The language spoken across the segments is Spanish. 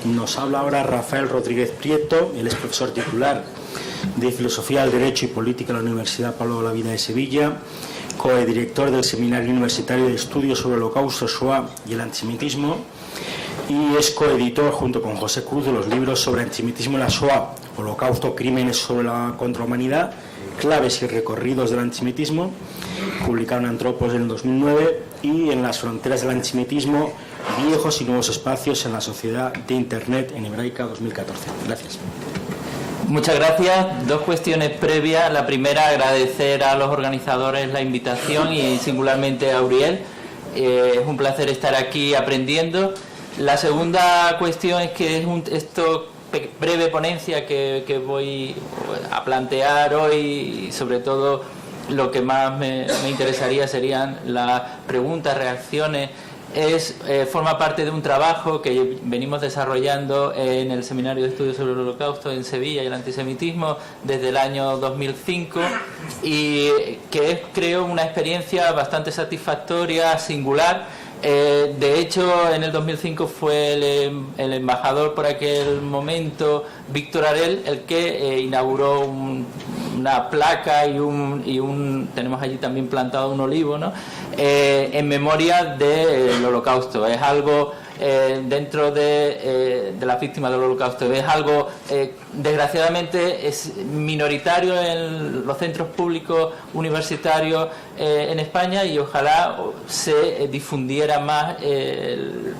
Nos habla ahora Rafael Rodríguez Prieto, él es profesor titular de Filosofía del Derecho y Política en la Universidad Pablo de Olavide de Sevilla, codirector del Seminario Universitario de Estudios sobre el Holocausto, Shoah y el Antisemitismo, y es coeditor junto con José Cruz de los libros sobre antisemitismo en la Shoah, Holocausto, crímenes contra la humanidad, claves y recorridos del antisemitismo, publicado en Antropos en el 2009, y en las fronteras del antisemitismo, viejos y nuevos espacios en la sociedad de Internet en Hebraica 2014. Gracias. Muchas gracias. Dos cuestiones previas. La primera, agradecer a los organizadores la invitación y singularmente a Uriel. Es un placer estar aquí aprendiendo. La segunda cuestión es que esta breve ponencia que voy a plantear hoy, y sobre todo lo que más me interesaría serían las preguntas, reacciones. Forma parte de un trabajo que venimos desarrollando en el Seminario de Estudios sobre el Holocausto en Sevilla y el Antisemitismo desde el año 2005, y que es, creo, una experiencia bastante satisfactoria, singular. De hecho, en el 2005 fue el embajador por aquel momento, Víctor Arel, el que inauguró una placa tenemos allí también plantado un olivo, ¿no? En memoria del Holocausto. Es algo dentro de las víctimas del Holocausto. Es algo, desgraciadamente, es minoritario en los centros públicos universitarios en España, y ojalá se difundiera más el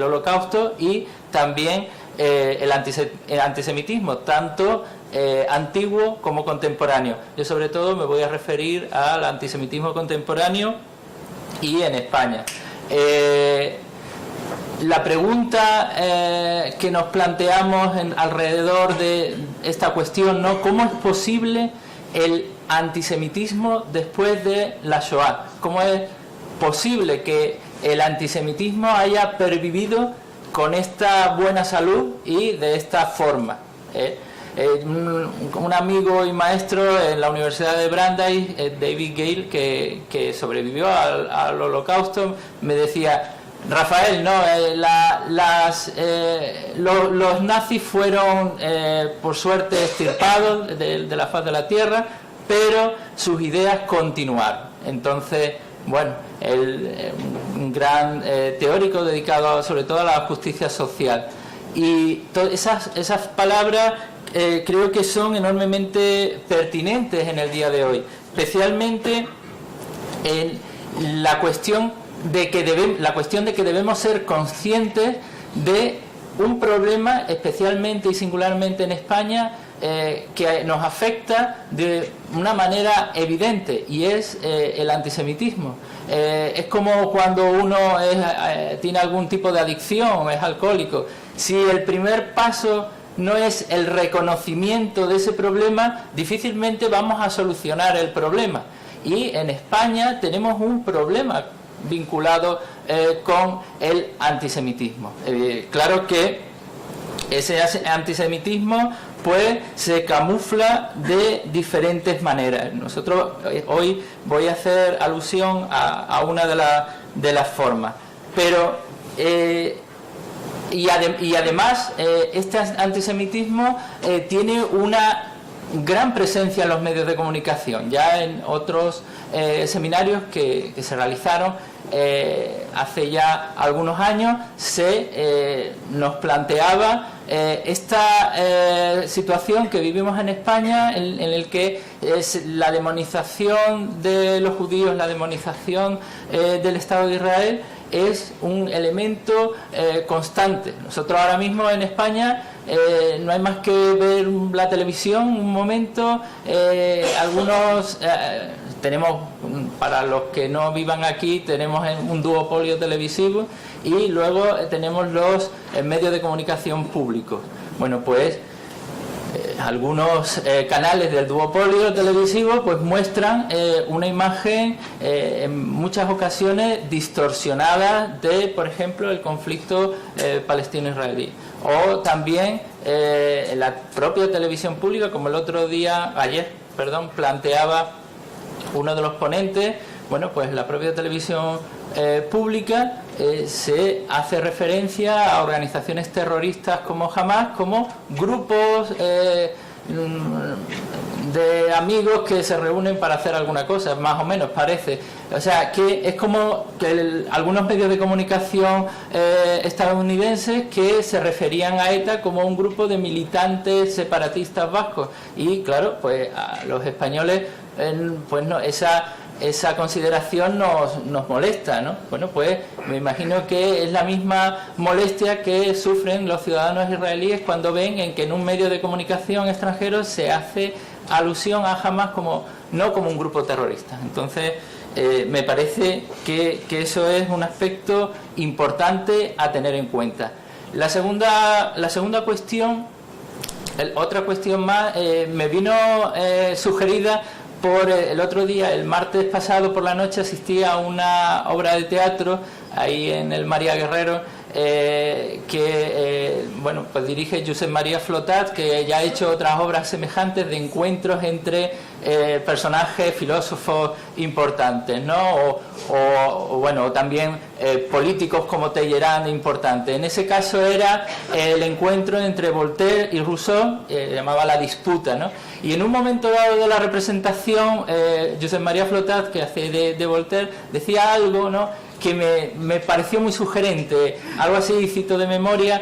Holocausto y también el antisemitismo, tanto antiguo como contemporáneo. Yo sobre todo me voy a referir al antisemitismo contemporáneo y en España. La pregunta que nos planteamos alrededor de esta cuestión, ¿no? ¿Cómo es posible el antisemitismo después de la Shoah? ¿Cómo es posible que el antisemitismo haya pervivido con esta buena salud y de esta forma? Un amigo y maestro en la Universidad de Brandeis, David Gale, que sobrevivió al Holocausto, me decía: Rafael, no, los nazis fueron por suerte extirpados de la faz de la tierra, pero sus ideas continuaron. Entonces, bueno, un gran teórico dedicado sobre todo a la justicia social. Y esas palabras creo que son enormemente pertinentes en el día de hoy, especialmente en la cuestión de que debemos ser conscientes de un problema, especialmente y singularmente en España, que nos afecta de una manera evidente, y es el antisemitismo. Es como cuando uno tiene algún tipo de adicción, es alcohólico. Si el primer paso no es el reconocimiento de ese problema, difícilmente vamos a solucionar el problema. Y en España tenemos un problema vinculado con el antisemitismo. Claro que ese antisemitismo pues se camufla de diferentes maneras. Nosotros hoy voy a hacer alusión a una de las formas, pero y además este antisemitismo tiene una gran presencia en los medios de comunicación. Ya en otros seminarios que se realizaron hace ya algunos años nos planteaba esta situación que vivimos en España, en el que es la demonización de los judíos, la demonización del Estado de Israel, es un elemento constante. Nosotros ahora mismo en España no hay más que ver la televisión un momento. Algunos tenemos, para los que no vivan aquí, tenemos un duopolio televisivo, y luego tenemos los medios de comunicación públicos. Bueno, pues algunos canales del duopolio televisivo pues muestran una imagen en muchas ocasiones distorsionada de, por ejemplo, el conflicto palestino-israelí, o también en la propia televisión pública, como ayer planteaba uno de los ponentes, bueno, pues la propia televisión pública se hace referencia a organizaciones terroristas como Hamas, como grupos de amigos que se reúnen para hacer alguna cosa, más o menos parece. O sea, que es como que algunos medios de comunicación estadounidenses que se referían a ETA como un grupo de militantes separatistas vascos. Y claro, pues a los españoles, pues no, esa consideración nos molesta, ¿no? Bueno, pues me imagino que es la misma molestia que sufren los ciudadanos israelíes cuando ven en que en un medio de comunicación extranjero se hace alusión a Hamas no como un grupo terrorista. Entonces, me parece que eso es un aspecto importante a tener en cuenta. La segunda cuestión, otra cuestión más, me vino sugerida por el otro día, el martes pasado por la noche, asistí a una obra de teatro ahí en el María Guerrero que pues dirige Josep María Flotat, que ya ha hecho otras obras semejantes de encuentros entre personajes, filósofos importantes, ¿no? O también políticos como Talleyrand importantes. En ese caso era el encuentro entre Voltaire y Rousseau, llamaba La disputa, ¿no? Y en un momento dado de la representación, Josep María Flotat, que hace de Voltaire, decía algo, ¿no?, que me pareció muy sugerente, algo así, cito de memoria,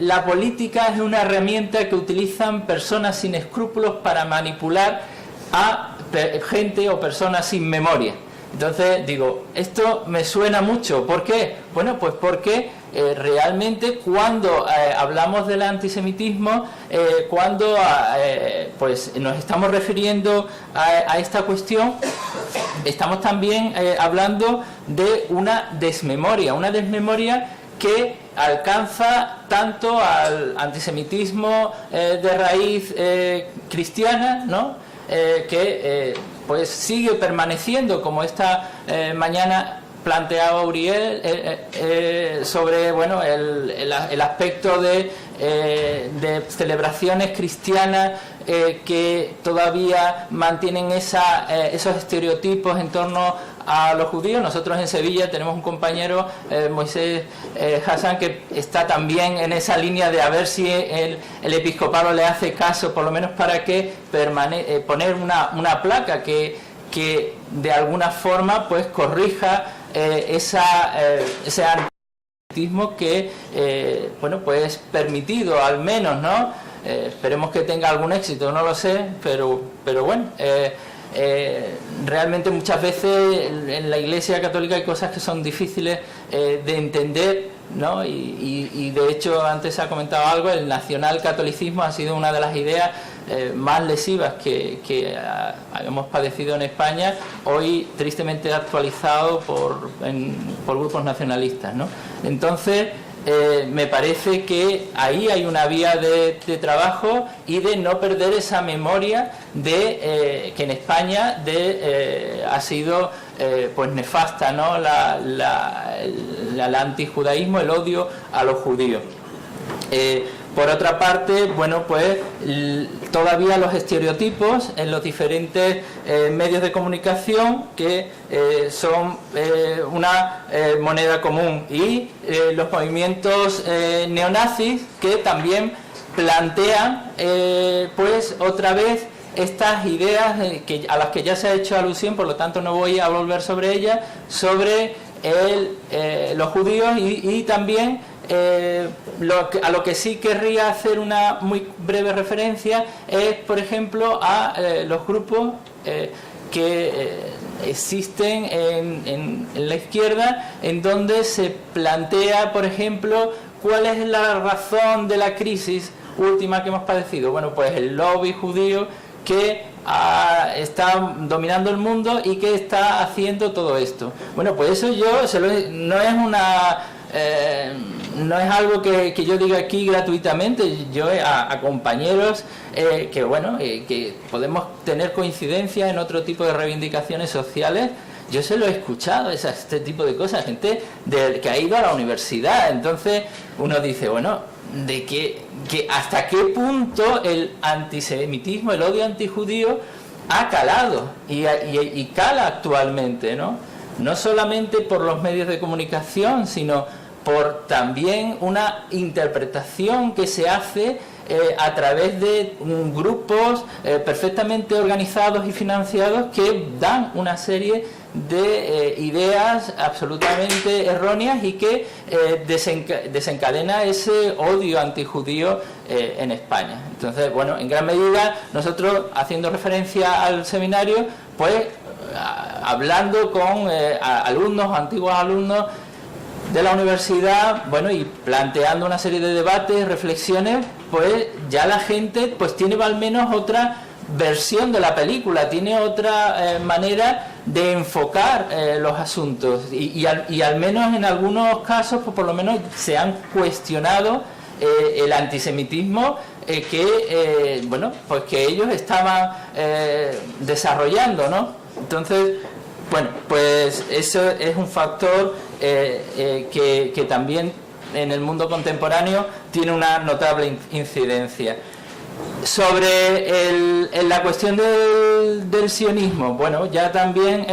la política es una herramienta que utilizan personas sin escrúpulos para manipular a gente o personas sin memoria. Entonces digo, esto me suena mucho. ¿Por qué? Bueno, pues porque realmente cuando hablamos del antisemitismo, cuando pues nos estamos refiriendo a esta cuestión, estamos también hablando de una desmemoria que alcanza tanto al antisemitismo de raíz cristiana, ¿no?, que pues sigue permaneciendo, como esta mañana planteaba Uriel, sobre el aspecto de celebraciones cristianas que todavía mantienen esos estereotipos en torno a los judíos. Nosotros en Sevilla tenemos un compañero, Moisés Hassan, que está también en esa línea de a ver si el episcopado le hace caso, por lo menos para que poner una placa que de alguna forma pues corrija ese antisemitismo que pues permitido, al menos, ¿no? Esperemos que tenga algún éxito, no lo sé, pero bueno, realmente muchas veces en la Iglesia Católica hay cosas que son difíciles de entender, ¿no? Y de hecho, antes se ha comentado algo, el nacionalcatolicismo ha sido una de las ideas más lesivas que hemos padecido en España, hoy tristemente actualizado por grupos nacionalistas, ¿no? Entonces, me parece que ahí hay una vía de trabajo y de no perder esa memoria de que en España ha sido pues nefasta, ¿no?, el antijudaísmo, el odio a los judíos. Por otra parte, pues todavía los estereotipos en los diferentes medios de comunicación que son una moneda común, y los movimientos neonazis que también plantean pues otra vez estas ideas a las que ya se ha hecho alusión, por lo tanto no voy a volver sobre ellas, sobre los judíos y también a lo que sí querría hacer una muy breve referencia es, por ejemplo, a los grupos que existen en la izquierda, en donde se plantea, por ejemplo, cuál es la razón de la crisis última que hemos padecido. Bueno, pues el lobby judío que está dominando el mundo y que está haciendo todo esto. Bueno, pues eso no es algo que yo diga aquí gratuitamente. Yo a compañeros que podemos tener coincidencia en otro tipo de reivindicaciones sociales, yo se lo he escuchado, este tipo de cosas, gente que ha ido a la universidad. Entonces uno dice, de que hasta qué punto el antisemitismo, el odio antijudío ha calado y cala actualmente, ¿no? No solamente por los medios de comunicación, sino por también una interpretación que se hace a través de grupos perfectamente organizados y financiados que dan una serie de ideas absolutamente erróneas y que desencadena ese odio antijudío en España. Entonces, bueno, en gran medida nosotros, haciendo referencia al seminario, pues hablando con alumnos, antiguos alumnos de la universidad, bueno, y planteando una serie de debates, reflexiones, pues ya la gente pues tiene al menos otra versión de la película, tiene otra manera de enfocar los asuntos y al menos en algunos casos pues por lo menos se han cuestionado el antisemitismo bueno, pues que ellos estaban desarrollando, ¿no? Entonces, bueno, pues eso es un factor que también en el mundo contemporáneo tiene una notable incidencia. Sobre la cuestión del sionismo, bueno, ya también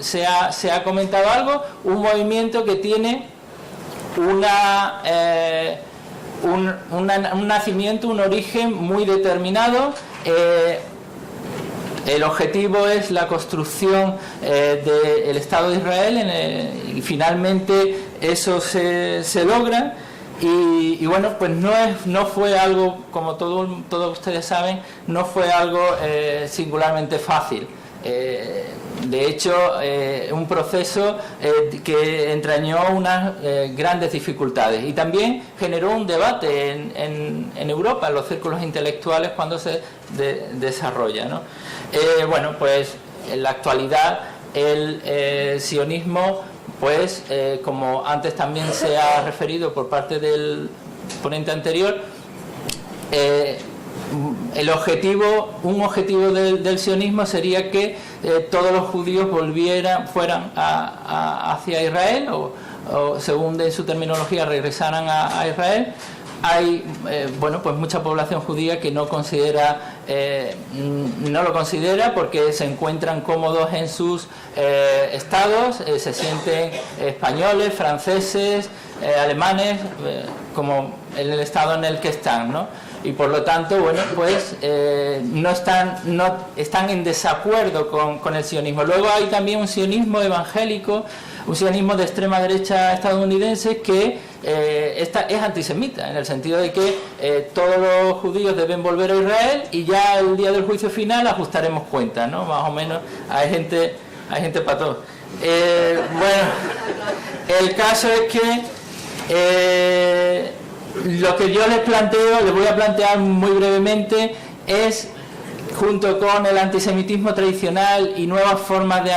se ha comentado algo, un movimiento que tiene un nacimiento, un origen muy determinado. El objetivo es la construcción del Estado de Israel y finalmente eso se logra. Y bueno, pues no fue algo, como todos ustedes saben, no fue algo singularmente fácil. De hecho, un proceso que entrañó unas grandes dificultades y también generó un debate en Europa, en los círculos intelectuales, cuando se desarrolla, ¿no? Bueno, pues en la actualidad el sionismo, pues como antes también se ha referido por parte del ponente anterior, un objetivo del sionismo sería que todos los judíos fueran hacia Israel o según de su terminología regresaran a Israel. Hay bueno, pues mucha población judía que no lo considera porque se encuentran cómodos en sus estados, se sienten españoles, franceses, alemanes, como en el estado en el que están, ¿no? Y por lo tanto, bueno, pues no están en desacuerdo con el sionismo. Luego hay también un sionismo evangélico, un sionismo de extrema derecha estadounidense que es antisemita, en el sentido de que todos los judíos deben volver a Israel y ya el día del juicio final ajustaremos cuentas, ¿no? Más o menos hay gente para todo. Bueno, el caso es que lo que yo les voy a plantear muy brevemente, es junto con el antisemitismo tradicional y nuevas formas de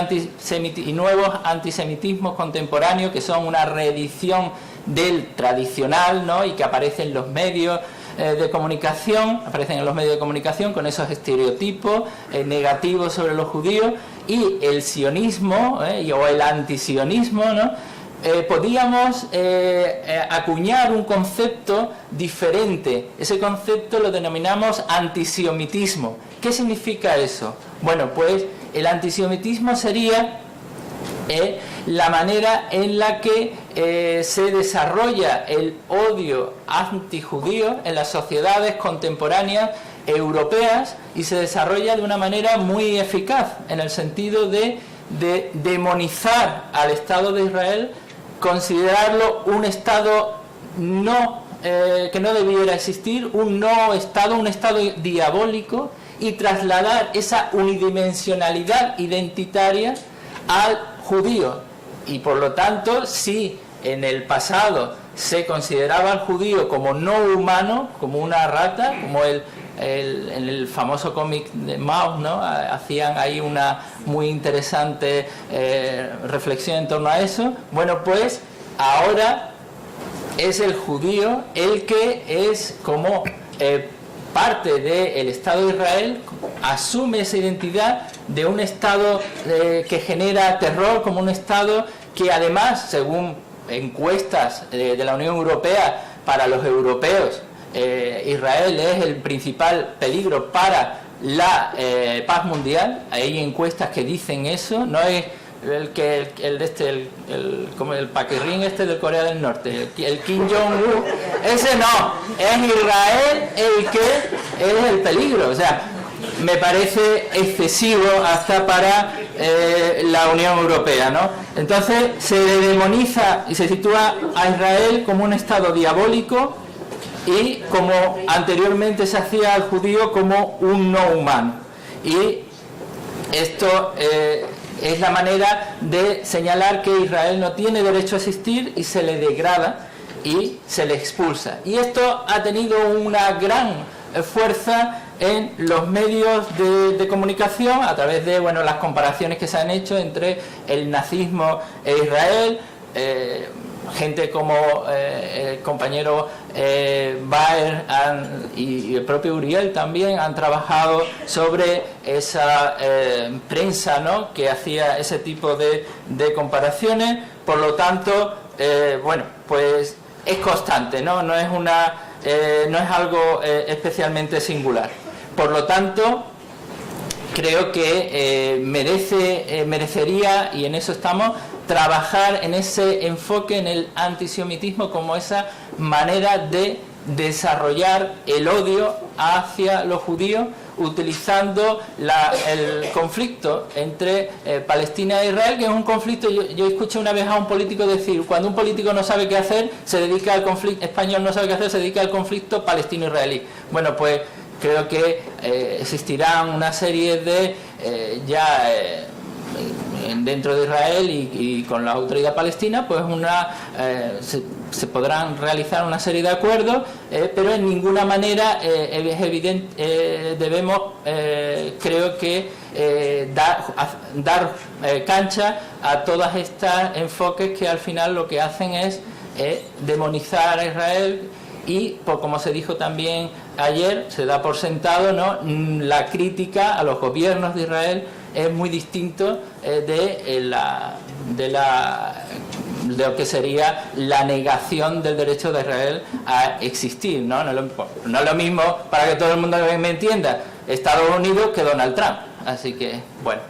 nuevos antisemitismos contemporáneos que son una reedición del tradicional, ¿no? Y que aparecen en los medios de comunicación, con esos estereotipos negativos sobre los judíos, y el sionismo o el antisionismo, ¿no? Podíamos acuñar un concepto diferente. Ese concepto lo denominamos antisemitismo. ¿Qué significa eso? Bueno, pues el antisemitismo sería la manera en la que se desarrolla el odio antijudío en las sociedades contemporáneas europeas, y se desarrolla de una manera muy eficaz, en el sentido de demonizar al Estado de Israel, considerarlo un Estado que no debiera existir, un Estado diabólico, y trasladar esa unidimensionalidad identitaria al judío. Y por lo tanto, si en el pasado se consideraba al judío como no humano, como una rata, como en el famoso cómic de Mao, ¿no? Hacían ahí una muy interesante reflexión en torno a eso. Bueno, pues ahora es el judío el que es como parte del Estado de Israel, asume esa identidad de un Estado que genera terror, como un Estado que además, según encuestas de la Unión Europea, para los europeos, Israel es el principal peligro para la paz mundial. Hay encuestas que dicen eso, no es como el paquirrín de Corea del Norte, el Kim Jong-un, ese no, es Israel el que es el peligro. O sea, me parece excesivo hasta para la Unión Europea, ¿no? Entonces se demoniza y se sitúa a Israel como un estado diabólico, y como anteriormente se hacía al judío como un no humano. Y esto es la manera de señalar que Israel no tiene derecho a existir, y se le degrada y se le expulsa. Y esto ha tenido una gran fuerza en los medios de comunicación, a través de las comparaciones que se han hecho entre el nazismo e Israel. Gente como el compañero Baer y el propio Uriel también han trabajado sobre esa prensa, ¿no?, que hacía ese tipo de comparaciones. Por lo tanto, pues es constante, no es algo especialmente singular. Por lo tanto, creo que merecería, y en eso estamos, trabajar en ese enfoque, en el antisemitismo, como esa manera de desarrollar el odio hacia los judíos, utilizando el conflicto entre Palestina e Israel, que es un conflicto. Yo escuché una vez a un político decir: cuando un político no sabe qué hacer, se dedica al conflicto español, no sabe qué hacer, se dedica al conflicto palestino-israelí. Bueno, pues creo que existirán una serie de dentro de Israel y con la autoridad palestina, pues se podrán realizar una serie de acuerdos, pero en ninguna manera es evidente, debemos, creo que, dar cancha a todos estos enfoques que al final lo que hacen es demonizar a Israel. Y como se dijo también ayer, se da por sentado, ¿no?, la crítica a los gobiernos de Israel es muy distinto de lo que sería la negación del derecho de Israel a existir, ¿no? No es lo mismo, para que todo el mundo me entienda, Estados Unidos que Donald Trump. Así que, bueno,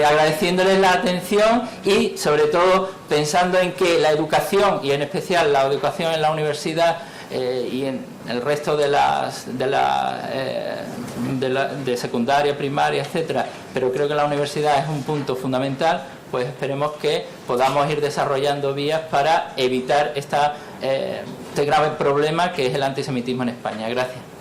agradeciéndoles la atención, y sobre todo pensando en que la educación, y en especial la educación en la universidad y en el resto de secundaria, primaria, etcétera, pero creo que la universidad es un punto fundamental. Pues esperemos que podamos ir desarrollando vías para evitar este grave problema que es el antisemitismo en España. Gracias.